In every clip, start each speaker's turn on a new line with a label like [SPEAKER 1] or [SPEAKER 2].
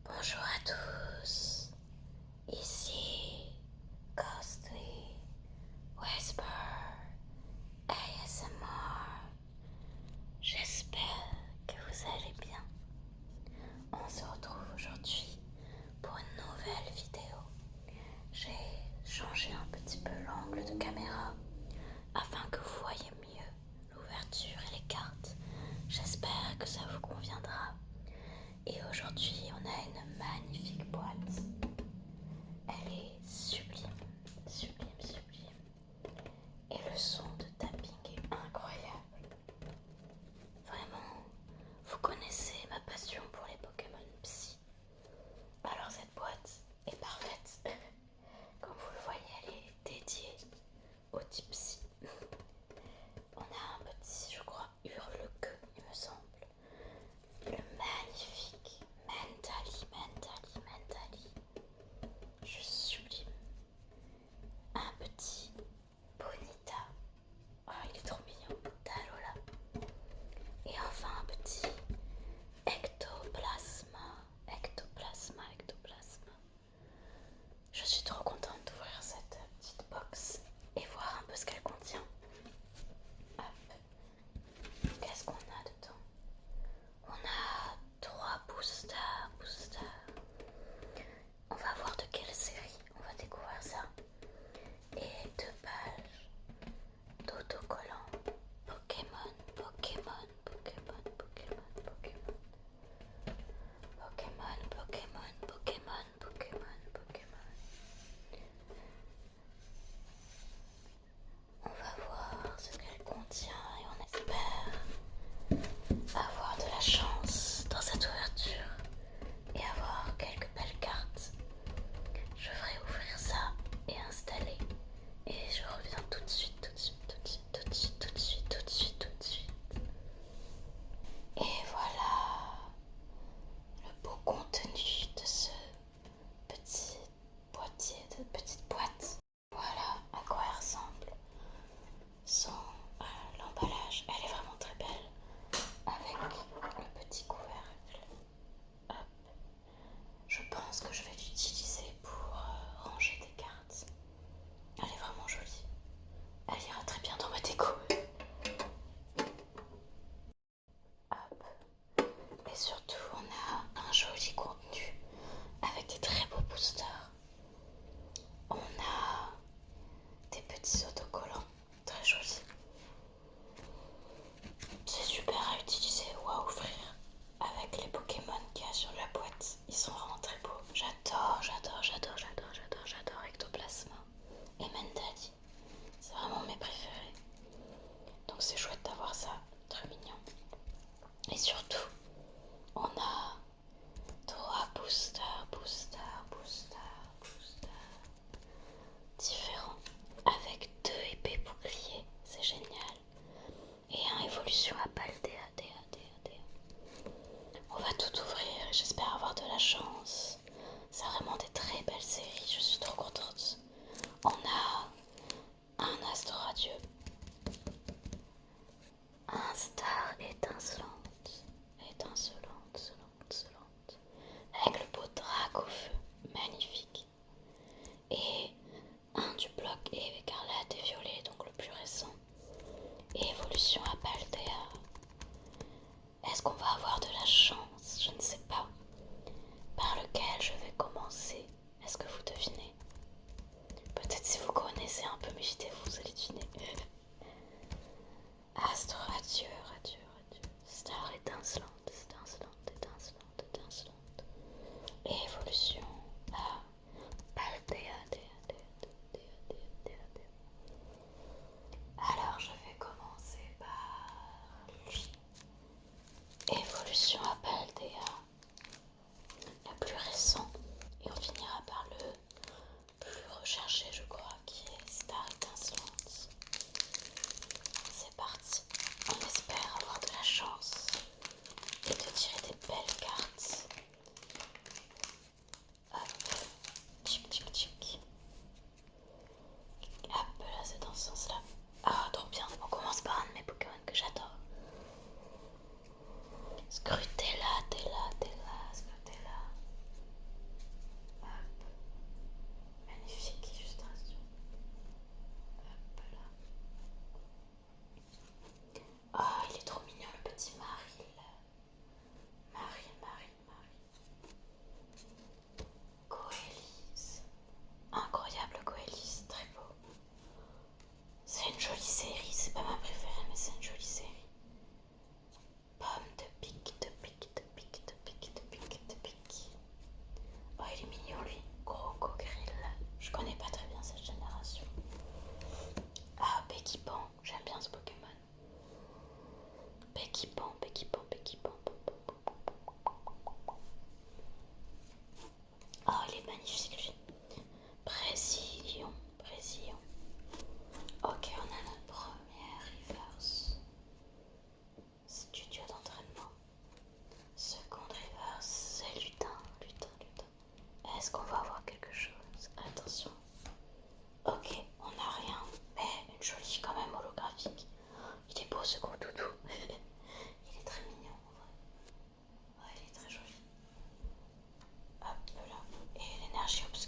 [SPEAKER 1] Bonjour à tous, ici Ghostly Whisper ASMR. J'espère que vous allez bien. On se retrouve aujourd'hui pour une nouvelle vidéo. J'ai changé un petit peu l'angle de caméra afin que vous voyez mieux l'ouverture et les cartes. J'espère que ça vous conviendra. Et aujourd'hui, on a une magnifique boîte. Elle est sublime, sublime, sublime. Et le son de tapping est incroyable. Vraiment, vous connaissez ma passion pour les Pokémon Psy. Alors cette boîte est parfaite. Comme vous le voyez, elle est dédiée au type Psy. On a un petit, je crois, hurle-queue, il me semble. Le magnifique Mentally. Juste sublime. Un petit Bonita. Oh, il est trop mignon. Talola. Et enfin un petit Ectoplasma. Je suis trop contente d'ouvrir cette petite box et voir un peu ce qu'elle contient. Hop. Qu'est-ce qu'on a dedans? On a 3 boosters. On va voir de quelle série on va découvrir ça. Et 2 pages d'autocollants. Pokémon. On va voir ce qu'elle contient et on espère avoir de la chance dans cette ouverture et avoir quelques belles cartes. Je ferai ouvrir ça et installer et je reviens tout de suite. Et voilà le beau contenu de ce petit boîtier, de petite boîte. Voilà à quoi elle ressemble sans l'emballage. Elle est vraiment très belle avec le petit couvercle. Hop. Je pense que je vais l'utiliser pour ranger des cartes. Elle est vraiment jolie. Elle ira très bien dans ma déco. Hop. Et surtout, on a un joli contenu avec des très beaux boosters. On a des petits autocollants très jolis. C'est super à utiliser ou à ouvrir avec les Pokémon qu'il y a sur la boîte. Ils sont vraiment très beaux. J'adore Ectoplasma et Mentally. C'est vraiment mes préférés. Donc c'est chouette d'avoir ça. Très mignon. Et surtout, on a 3 boosters différents avec 2 épées boucliers, c'est génial. Et un évolution à Paldea. On va tout ouvrir et j'espère avoir de la chance. C'est vraiment des très belles séries, je suis trop contente. On a un astre radieux, un star étincelante, avec le beau drac au feu, magnifique. Et un du bloc écarlate et violet, donc le plus récent. Et évolution à Paldea. Est-ce qu'on va avoir de la chance? Je ne sais pas. Par lequel je vais commencer? Est-ce que vous devinez? magnifique lui. Présillon, Présillon. Ok, on a notre première reverse. Studio d'entraînement. Seconde reverse, c'est lutin, lutin, lutin. Est-ce qu'on va avoir quelque chose? Attention. Ok, on n'a rien, mais une jolie quand même holographique. Il est beau ce gros doudou. Il est très mignon en vrai. Ouais, il est très joli. Hop là. Et l'énergie obscure.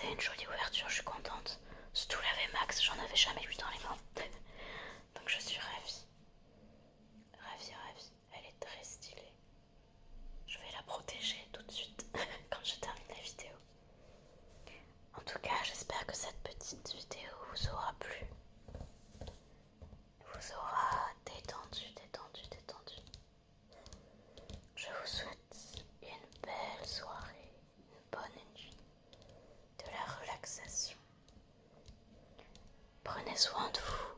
[SPEAKER 1] fait une jolie ouverture, je suis contente. Surtout la VMAX, j'en avais jamais eu dans les mains. Donc je suis ravie. Ravie. Elle est très stylée. Je vais la protéger tout de suite quand je termine la vidéo. En tout cas, j'espère que cette petite vidéo vous aura plu. Vous aura détendu. Je vous souhaite une belle soirée, une bonne nuit, de la relaxation. Prenez soin de vous